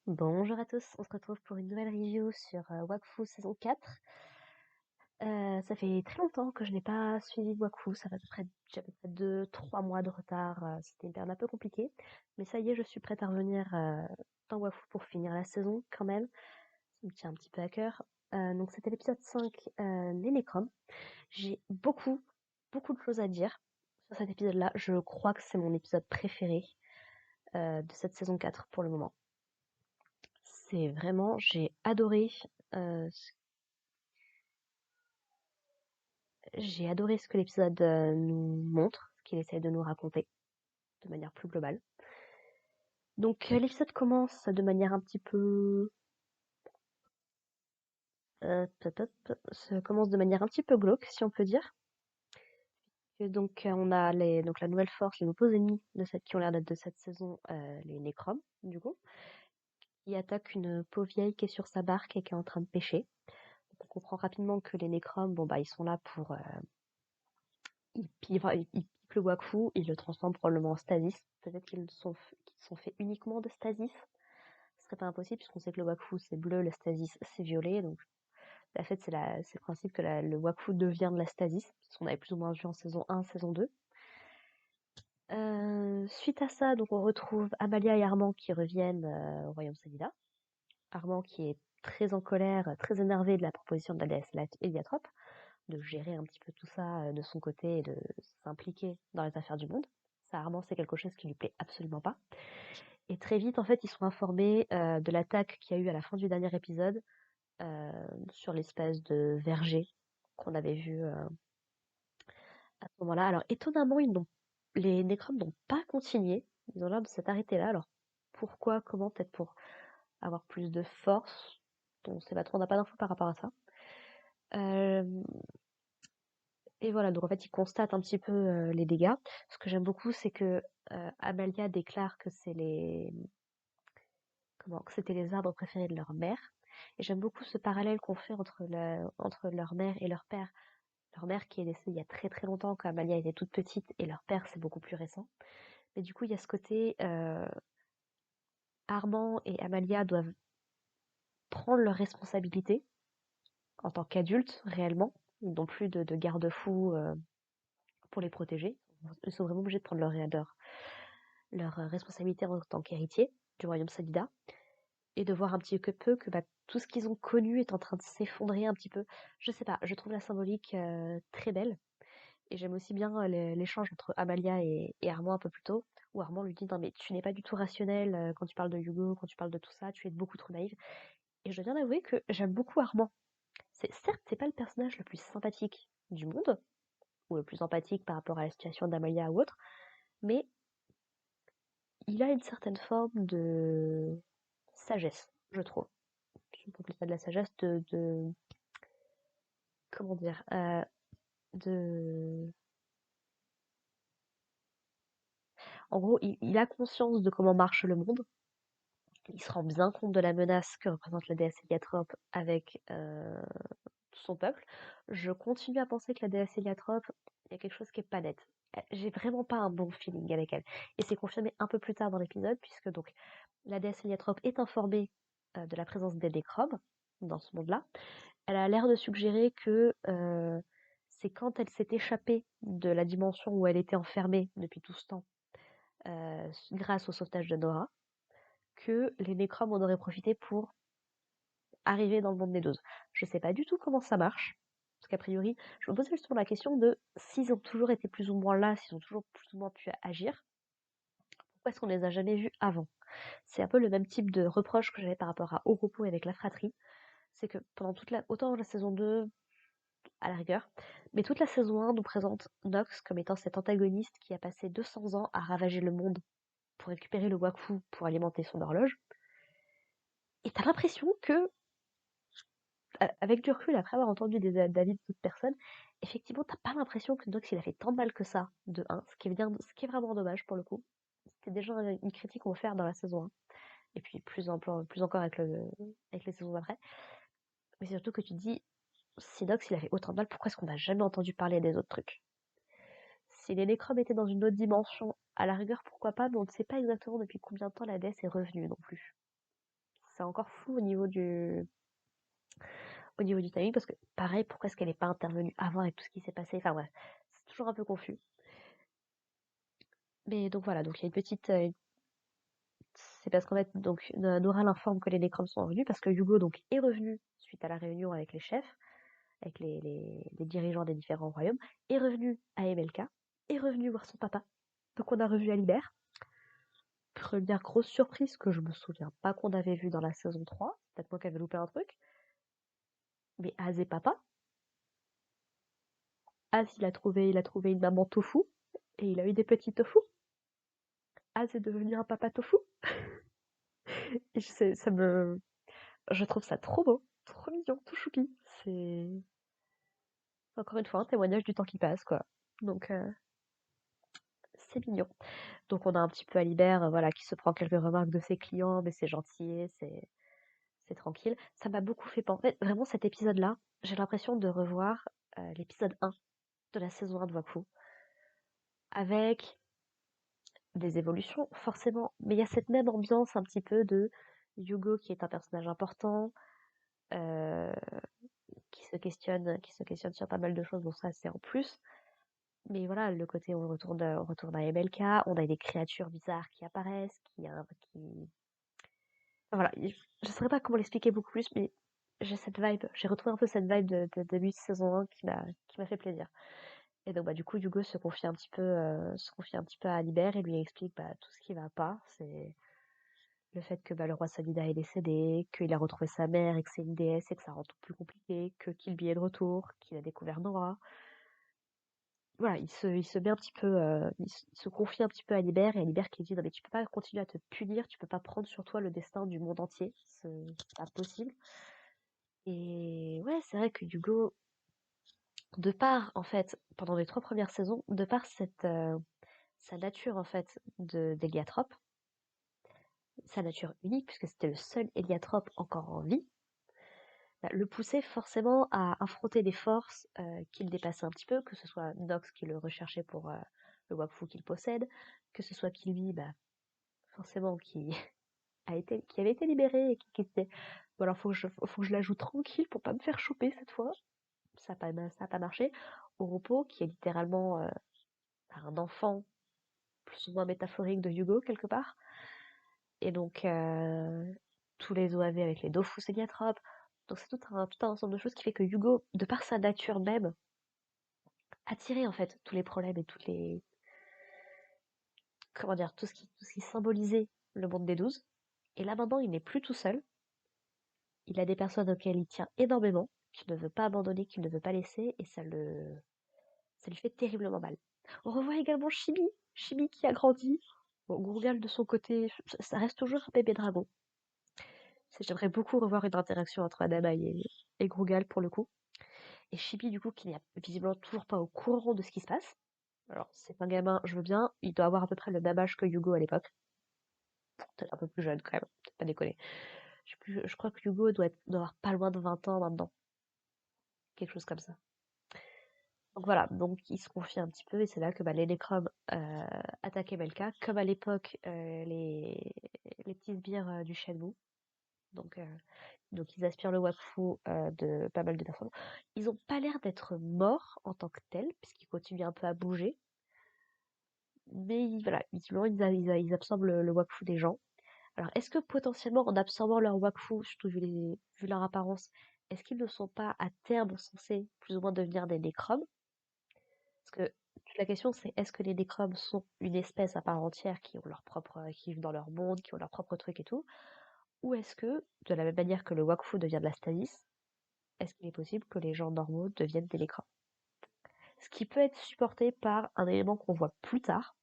Bonjour à tous, on se retrouve pour une nouvelle review sur Wakfu saison 4. Ça fait très longtemps que je n'ai pas suivi Wakfu, ça va à peu près, j'ai à peu près 2-3 mois de retard, c'était une période un peu compliquée, mais ça y est, je suis prête à revenir dans Wakfu pour finir la saison quand même, ça me tient un petit peu à cœur. Donc c'était l'épisode 5, Nénécrom. J'ai beaucoup de choses à dire sur cet épisode-là, je crois que c'est mon épisode préféré de cette saison 4 pour le moment. C'est vraiment, euh, j'ai adoré ce que l'épisode nous montre, ce qu'il essaie de nous raconter de manière plus globale. Donc l'épisode commence de manière un petit peu, commence de manière un petit peu glauque, si on peut dire. Et donc on a donc la nouvelle force, les nouveaux ennemis qui ont l'air d'être de cette saison, les Nécroms, du coup, qui attaquent une pauvre vieille qui est sur sa barque et qui est en train de pêcher. Donc, on comprend rapidement que les Nécroms, bon bah ils sont là pour ils piquent le Wakfu, ils le transforment probablement en stasis. Peut-être qu'ils sont faits uniquement de stasis. Ce serait pas impossible puisqu'on sait que le Wakfu c'est bleu, le stasis c'est violet. Donc en fait c'est le principe que le Wakfu devient de la stasis, ce qu'on avait plus ou moins vu en saison 1, saison 2. Suite à ça, donc on retrouve Amalia et Armand qui reviennent au royaume Salida. Armand qui est très en colère, très énervé de la proposition de la déesse Héliatrope de gérer un petit peu tout ça de son côté et de s'impliquer dans les affaires du monde. Ça, Armand, c'est quelque chose qui lui plaît absolument pas. Et très vite, en fait, ils sont informés de l'attaque qu'il y a eu à la fin du dernier épisode sur l'espèce de verger qu'on avait vu à ce moment-là. Alors, étonnamment, les Necrons n'ont pas continué. Ils ont l'air de s'être arrêtés là. Alors, pourquoi, comment, peut-être pour avoir plus de force. On sait pas trop, on n'a pas d'infos par rapport à ça. Et voilà, donc en fait, ils constatent un petit peu les dégâts. Ce que j'aime beaucoup, c'est que Amalia déclare que que c'était les arbres préférés de leur mère. Et j'aime beaucoup ce parallèle qu'on fait entre leur mère et leur père. Leur mère qui est décédée il y a très très longtemps, quand Amalia était toute petite, et leur père, c'est beaucoup plus récent. Mais du coup, il y a ce côté, Armand et Amalia doivent prendre leurs responsabilités en tant qu'adultes, réellement. Ils n'ont plus de garde-fous pour les protéger. Ils sont vraiment obligés de prendre leur responsabilité en tant qu'héritier du royaume Salida et de voir un petit peu que bah, tout ce qu'ils ont connu est en train de s'effondrer un petit peu. Je sais pas, je trouve la symbolique très belle et j'aime aussi bien l'échange entre Amalia et Armand un peu plus tôt où Armand lui dit non mais tu n'es pas du tout rationnel quand tu parles de Hugo, quand tu parles de tout ça, tu es beaucoup trop naïve. Et je dois bien avouer que j'aime beaucoup Armand. Certes, c'est pas le personnage le plus sympathique du monde ou le plus empathique par rapport à la situation d'Amalia ou autre, mais il a une certaine forme de sagesse, je trouve. Je ne peux plus ça de la sagesse, comment dire, de, en gros, il a conscience de comment marche le monde. Il se rend bien compte de la menace que représente la déesse Héliatrope avec tout son peuple. Je continue à penser que la déesse Héliatrope, il y a quelque chose qui est pas net. J'ai vraiment pas un bon feeling avec elle. Et c'est confirmé un peu plus tard dans l'épisode, puisque donc la déesse Héliatrope est informée de la présence des Nécrobes dans ce monde-là. Elle a l'air de suggérer que c'est quand elle s'est échappée de la dimension où elle était enfermée depuis tout ce temps, grâce au sauvetage de Nora, que les Nécroms en auraient profité pour arriver dans le monde des doses. Je sais pas du tout comment ça marche, parce qu'a priori, je me posais justement la question de s'ils ont toujours été plus ou moins là, s'ils ont toujours plus ou moins pu agir, pourquoi est-ce qu'on les a jamais vus avant? C'est un peu le même type de reproche que j'avais par rapport à Oropo avec la fratrie, c'est que pendant autant la saison 2, à la rigueur, mais toute la saison 1 nous présente Nox comme étant cet antagoniste qui a passé 200 ans à ravager le monde pour récupérer le Wakfu pour alimenter son horloge. Et t'as l'impression que, avec du recul, après avoir entendu des avis d'autres personnes, effectivement, t'as pas l'impression que Nox il a fait tant de mal que ça, de 1, ce qui est vraiment dommage pour le coup. C'était déjà une critique qu'on peut faire dans la saison 1, et puis plus encore avec les saisons d'après. Mais c'est surtout que tu te dis, si Nox il a fait autant de mal, pourquoi est-ce qu'on n'a jamais entendu parler des autres trucs? Si les Nécroms étaient dans une autre dimension, à la rigueur, pourquoi pas, mais on ne sait pas exactement depuis combien de temps la déesse est revenue non plus. c'est encore flou au niveau du timing, parce que pareil, pourquoi est-ce qu'elle n'est pas intervenue avant avec tout ce qui s'est passé? Enfin bref, c'est toujours un peu confus. Mais donc voilà, donc il y a une petite, c'est parce qu'en fait, donc Nora l'informe que les Necrons sont revenus parce que Hugo donc est revenu suite à la réunion avec les chefs, avec les dirigeants des différents royaumes, est revenu à Emelka, est revenu voir son papa. Donc on a revu Alibert. Première grosse surprise que je me souviens pas qu'on avait vu dans la saison 3. Peut-être moi qui avais loupé un truc. Mais Az et papa. Az, il a trouvé une maman tofu et il a eu des petits tofu. Az est devenu un papa tofu. Et je trouve ça trop beau, trop mignon, tout choupi. C'est encore une fois un témoignage du temps qui passe, quoi. Donc c'est mignon. Donc on a un petit peu Alibert, voilà, qui se prend quelques remarques de ses clients, mais c'est gentil, c'est tranquille. Ça m'a beaucoup fait penser. En fait, vraiment cet épisode-là, j'ai l'impression de revoir l'épisode 1 de la saison 1 de Wakfu, avec des évolutions, forcément, mais il y a cette même ambiance un petit peu de Yugo qui est un personnage important, euh, qui se questionne sur pas mal de choses, bon ça c'est en plus. Mais voilà, le côté on retourne à MLK, on a des créatures bizarres qui apparaissent, enfin, voilà, je saurais pas comment l'expliquer beaucoup plus, mais j'ai cette vibe, j'ai retrouvé un peu cette vibe de début de saison 1 qui m'a fait plaisir. Et donc bah du coup Hugo se confie un petit peu à Albert et lui explique bah, tout ce qui va pas, c'est le fait que bah, le roi Solida est décédé, qu'il a retrouvé sa mère et que c'est une déesse et que ça rend tout plus compliqué, que Kilby est de retour, qu'il a découvert Nora. Voilà, il se met un petit peu, il se confie un petit peu à Libère et à Libère qui dit non mais tu peux pas continuer à te punir, tu peux pas prendre sur toi le destin du monde entier, c'est pas possible. Et ouais, c'est vrai que Hugo, de par en fait, pendant les 3 premières saisons, de par sa nature en fait d'héliatrope, sa nature unique puisque c'était le seul héliatrope encore en vie, bah, le poussait forcément à affronter des forces qui le dépassaient un petit peu, que ce soit Nox qui le recherchait pour le Wakfu qu'il possède, que ce soit Kilby, bah, forcément qui avait été libéré et qui était bon alors faut que je la joue tranquille pour pas me faire choper cette fois. Ça a pas marché. Oropo qui est littéralement un enfant plus ou moins métaphorique de Hugo quelque part. Et donc tous les OAV avec les Dofus Héliatropes. Donc c'est tout un ensemble de choses qui fait que Hugo, de par sa nature même, attirait en fait tous les problèmes et toutes les comment dire tout ce qui symbolisait le monde des 12. Et là maintenant il n'est plus tout seul. Il a des personnes auxquelles il tient énormément, qu'il ne veut pas abandonner, qu'il ne veut pas laisser, et ça lui fait terriblement mal. On revoit également Chibi, Chibi qui a grandi. Bon, Gourgal de son côté, ça reste toujours un bébé dragon. J'aimerais beaucoup revoir une interaction entre Adama et Grougal pour le coup. Et Chibi du coup qui n'est visiblement toujours pas au courant de ce qui se passe. Alors c'est un gamin, je veux bien, il doit avoir à peu près le même âge que Hugo à l'époque. Peut-être un peu plus jeune quand même, peut-être pas déconner. Je crois que Hugo doit avoir pas loin de 20 ans maintenant. Quelque chose comme ça. Donc voilà, donc il se confie un petit peu et c'est là que bah, les Necrons attaquaient Melka, comme à l'époque les petits sbires du Shenmue. Donc, donc ils aspirent le Wakfu de pas mal de personnes. Ils ont pas l'air d'être morts en tant que tels, puisqu'ils continuent un peu à bouger. Mais voilà, visiblement ils absorbent le Wakfu des gens. Alors est-ce que potentiellement en absorbant leur Wakfu, surtout vu leur apparence, est-ce qu'ils ne sont pas à terme censés plus ou moins devenir des Necrons? Parce que toute la question, c'est est-ce que les Necrons sont une espèce à part entière qui ont leur propre, qui vivent dans leur monde, qui ont leur propre truc et tout, ou est-ce que, de la même manière que le Wakfu devient de la stasis, est-ce qu'il est possible que les gens normaux deviennent des Necrons? Ce qui peut être supporté par un élément qu'on voit plus tard,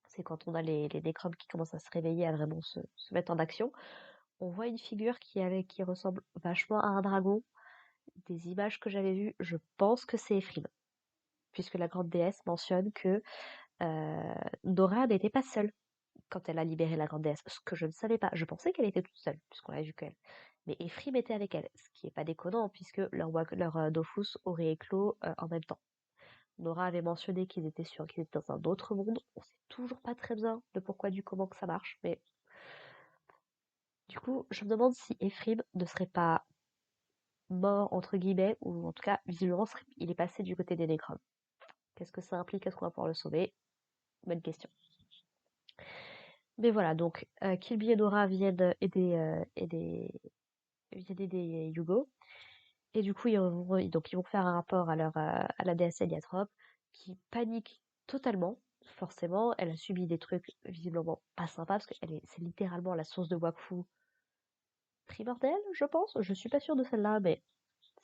c'est quand on a les Necrons qui commencent à se réveiller, à vraiment se mettre en action, on voit une figure qui ressemble vachement à un dragon. Des images que j'avais vues, je pense que c'est Ephraim, puisque la grande déesse mentionne que Nora n'était pas seule quand elle a libéré la grande déesse, ce que je ne savais pas. Je pensais qu'elle était toute seule, puisqu'on l'avait vu qu'elle. Mais Ephraim était avec elle, ce qui est pas déconnant, puisque leur Dofus aurait éclos en même temps. Nora avait mentionné qu'ils étaient dans un autre monde. On sait toujours pas très bien le pourquoi du comment que ça marche, mais Du coup, je me demande si Ephraim ne serait pas mort, entre guillemets, ou en tout cas, visiblement, il est passé du côté des Nécroms. Qu'est-ce que ça implique? Est-ce qu'on va pouvoir le sauver? Bonne question. Mais voilà, donc Kilby et Nora viennent aider Hugo. Et du coup, ils vont faire un rapport à la déesse Eliatrope, qui panique totalement. Forcément, elle a subi des trucs visiblement pas sympas, parce que c'est littéralement la source de Wakfu primordiale, je pense. Je suis pas sûre de celle-là, mais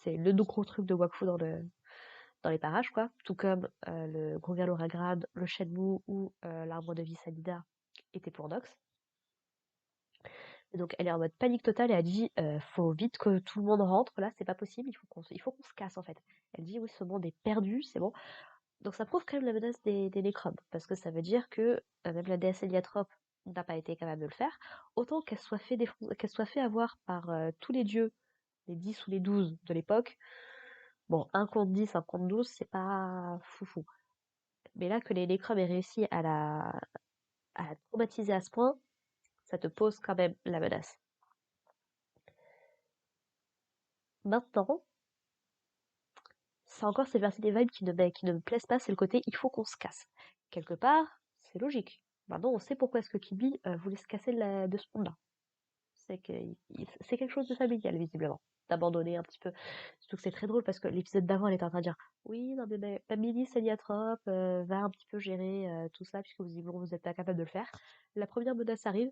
c'est le gros truc de Wakfu dans les parages, quoi. Tout comme le Grogalo Ragrad, le Shenmue ou l'arbre de vie Salida était pour Nox. Et donc elle est en mode panique totale et elle dit faut vite que tout le monde rentre, là c'est pas possible, il faut qu'on se casse en fait. Elle dit oui, ce monde est perdu, c'est bon. Donc ça prouve quand même la menace des Necrons, parce que ça veut dire que même la déesse Eliatrope n'a pas été capable de le faire, autant qu'elle soit fait avoir par tous les dieux, les 10 ou les 12 de l'époque. Bon, un contre 10, un contre 12, c'est pas foufou. Mais là, que les Necrons aient réussi à la traumatiser à ce point, ça te pose quand même la menace. Maintenant, c'est encore cette partie des vibes qui ne me plaisent pas, c'est le côté il faut qu'on se casse. Quelque part, c'est logique. Maintenant, on sait pourquoi est-ce que Kibi voulait se casser de ce monde-là. C'est quelque chose de familial, visiblement. D'abandonner un petit peu. Surtout que c'est très drôle parce que l'épisode d'avant, elle était en train de dire oui, non, mais Millie Seliatrope va un petit peu gérer tout ça, puisque visiblement vous n'êtes pas capable de le faire. La première menace arrive.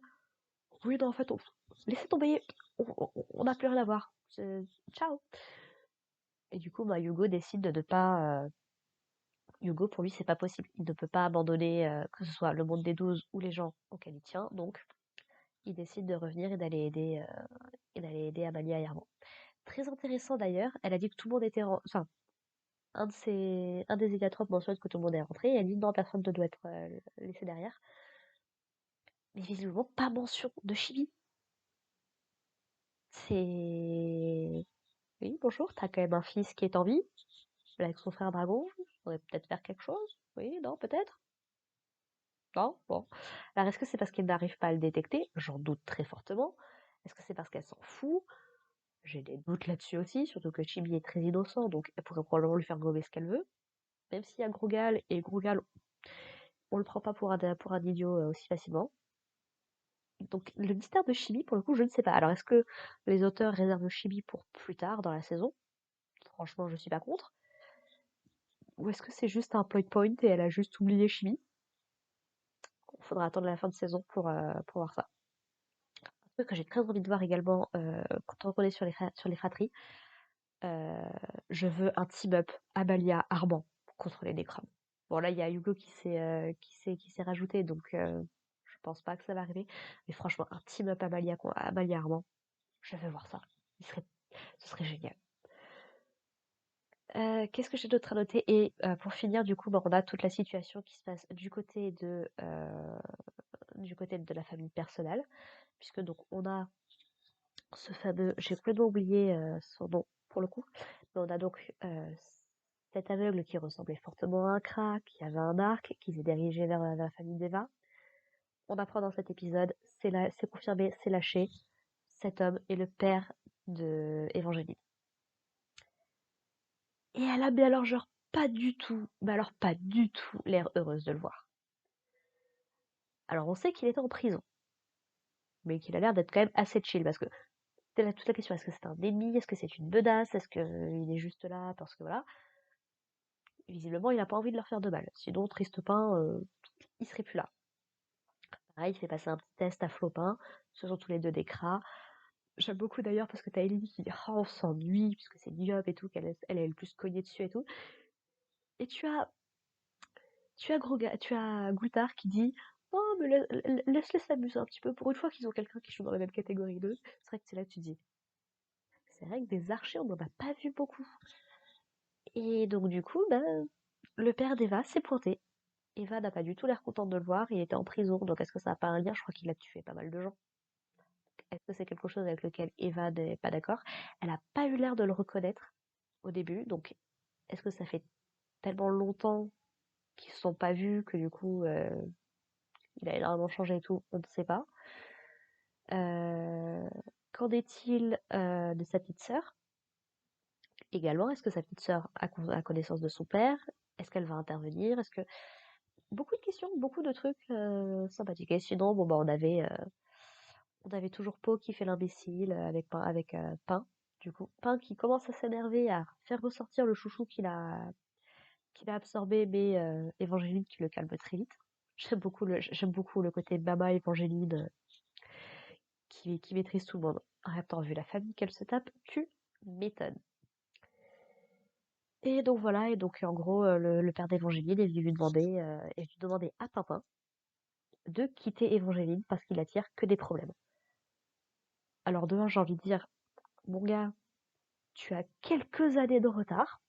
Oui, non, en fait, laissez tomber. On n'a plus rien à voir. Ciao. Et du coup, bah, Hugo décide de ne pas. Hugo, pour lui, c'est pas possible. Il ne peut pas abandonner que ce soit le monde des 12 ou les gens auxquels il tient. Donc, il décide de revenir et d'aller aider Amalia et Armand. Très intéressant d'ailleurs. Elle a dit que tout le monde était enfin, un des héliotropes mentionne que tout le monde est rentré. Et elle dit non, personne ne doit être laissé derrière. Mais visiblement, pas mention de Chibi. C'est. Oui, bonjour, t'as quand même un fils qui est en vie, avec son frère dragon. Faudrait peut-être faire quelque chose. Oui, non, peut-être. Non, bon. Alors, est-ce que c'est parce qu'elle n'arrive pas à le détecter? J'en doute très fortement. Est-ce que c'est parce qu'elle s'en fout? J'ai des doutes là-dessus aussi, surtout que Chibi est très innocent, donc elle pourrait probablement lui faire gober ce qu'elle veut. Même s'il y a Grugal, et Grugal, on le prend pas pour un idiot aussi facilement. Donc le mystère de Chibi, pour le coup, je ne sais pas. Alors est-ce que les auteurs réservent Chibi pour plus tard dans la saison? Franchement, je suis pas contre. Ou est-ce que c'est juste un point et elle a juste oublié Chibi? Il faudra attendre la fin de saison pour voir ça. Un truc que j'ai très envie de voir également, quand on est sur les fratries, euh, je veux un team-up Amalia Armand contre les Necrons. Bon là il y a Hugo qui s'est rajouté, donc je pense pas que ça va arriver. Mais franchement, un team-up Amalia Armand, je veux voir ça. Ce serait génial. Qu'est-ce que j'ai d'autre à noter? Et pour finir, du coup, bah, on a toute la situation qui se passe du côté de la famille personnelle, puisque donc on a ce fameux, j'ai complètement oublié son nom pour le coup, mais on a donc cet aveugle qui ressemblait fortement à un Kra, qui avait un arc, qui s'est dirigé vers la famille d'Eva. On apprend dans cet épisode, c'est confirmé, c'est lâché, cet homme est le père de Évangéline. Et elle a, mais alors genre pas du tout, mais alors pas du tout l'air heureuse de le voir. Alors on sait qu'il était en prison, mais qu'il a l'air d'être quand même assez chill, parce que c'est toute la question, est-ce que c'est un ennemi, est-ce que c'est une menace, est-ce qu'il est juste là parce que voilà. Visiblement, il n'a pas envie de leur faire de mal. Sinon, Tristepin, il serait plus là. Pareil, il fait passer un petit test à Flopin. Ce sont tous les deux des cras. J'aime beaucoup d'ailleurs parce que t'as Ellie qui dit oh, on s'ennuie puisque c'est Diop et tout, elle est le plus cognée dessus et tout. Et tu as Goutard qui dit oh, mais laisse-les s'amuser un petit peu. Pour une fois qu'ils ont quelqu'un qui joue dans la même catégorie d'eux, c'est vrai que c'est là que tu dis. C'est vrai que des archers, on n'en a pas vu beaucoup. Et donc, du coup, ben, le père d'Eva s'est pointé. Eva n'a pas du tout l'air contente de le voir, il était en prison, donc est-ce que ça n'a pas un lien? Je crois qu'il a tué pas mal de gens. Est-ce que c'est quelque chose avec lequel Eva n'est pas d'accord? Elle n'a pas eu l'air de le reconnaître au début, donc est-ce que ça fait tellement longtemps qu'ils se sont pas vus que du coup il a énormément changé et tout? On ne sait pas. Qu'en est-il de sa petite sœur? Également, est-ce que sa petite sœur a connaissance de son père? Est-ce qu'elle va intervenir? Est-ce que beaucoup de questions, beaucoup de trucs sympathiques. Et sinon, bon bah on avait toujours Po qui fait l'imbécile avec Pain. Du coup, Pain qui commence à s'énerver, à faire ressortir le chouchou qu'il a absorbé, mais Évangéline qui le calme très vite. J'aime beaucoup le côté Baba Évangéline qui maîtrise tout le monde. En même temps, vu la famille qu'elle se tape, tu m'étonnes. Et donc voilà, et donc en gros, le père d'Évangéline est venu demander à Pimpin de quitter Évangéline parce qu'il attire que des problèmes. Alors de un, j'ai envie de dire, mon gars, tu as quelques années de retard,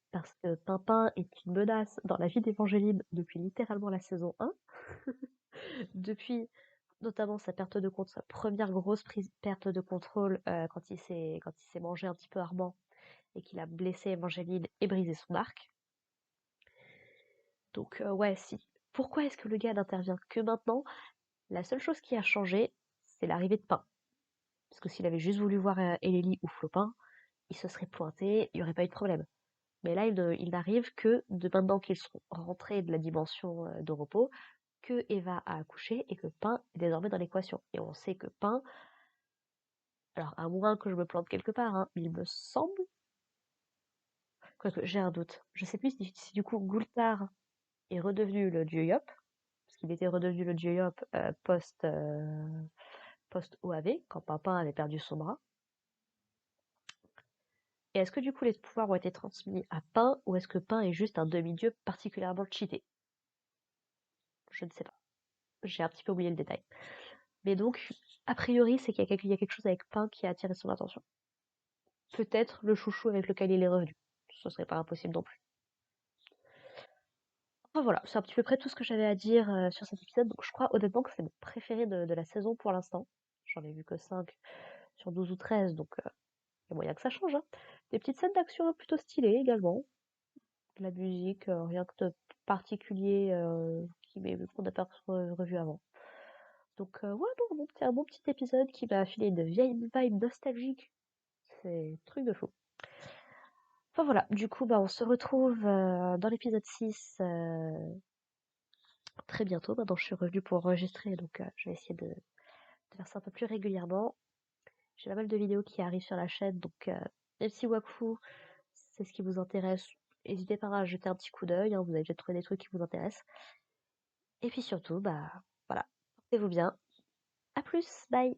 parce que Pimpin est une menace dans la vie d'Évangéline depuis littéralement la saison 1, depuis notamment sa première grosse perte de contrôle quand il s'est mangé un petit peu Armand et qu'il a blessé Évangéline et brisé son arc. Donc ouais, si. Pourquoi est-ce que le gars n'intervient que maintenant? La seule chose qui a changé, c'est l'arrivée de Pain. Parce que s'il avait juste voulu voir Eleni ou Flopin, il se serait pointé, il n'y aurait pas eu de problème. Mais là, il n'arrive que de maintenant qu'ils sont rentrés de la dimension de repos, que Eva a accouché et que Pain est désormais dans l'équation. Et on sait que Pain, alors à moins que je me plante quelque part, hein, il me semble, quoique j'ai un doute, je sais plus si du coup Gultar est redevenu le dieu Yop, parce qu'il était redevenu le dieu Yop post-OAV, quand Pimpin avait perdu son bras. Et est-ce que du coup les pouvoirs ont été transmis à Pain, ou est-ce que Pain est juste un demi-dieu particulièrement cheaté? Je ne sais pas. J'ai un petit peu oublié le détail. Mais donc, a priori, c'est qu'il y a quelque chose avec Pain qui a attiré son attention. Peut-être le chouchou avec lequel il est revenu. Ce serait pas impossible non plus. Enfin voilà, c'est un petit peu près tout ce que j'avais à dire sur cet épisode. Donc je crois honnêtement que c'est mon préféré de la saison pour l'instant. J'en ai vu que 5 sur 12 ou 13, donc il y a moyen que ça change, hein. Des petites scènes d'action plutôt stylées également. De la musique, rien que de particulier qu'on n'a pas revu avant. Donc ouais, non, c'est un bon petit épisode qui m'a filé une vieille vibe nostalgique. C'est truc de fou. Enfin voilà, du coup, bah, on se retrouve dans l'épisode 6 très bientôt. Maintenant, je suis revenue pour enregistrer, donc je vais essayer de faire ça un peu plus régulièrement. J'ai pas mal de vidéos qui arrivent sur la chaîne, donc même si Wakfu, c'est ce qui vous intéresse, n'hésitez pas à jeter un petit coup d'œil, hein, vous avez déjà trouvé des trucs qui vous intéressent. Et puis surtout, bah voilà, portez-vous bien. À plus, bye!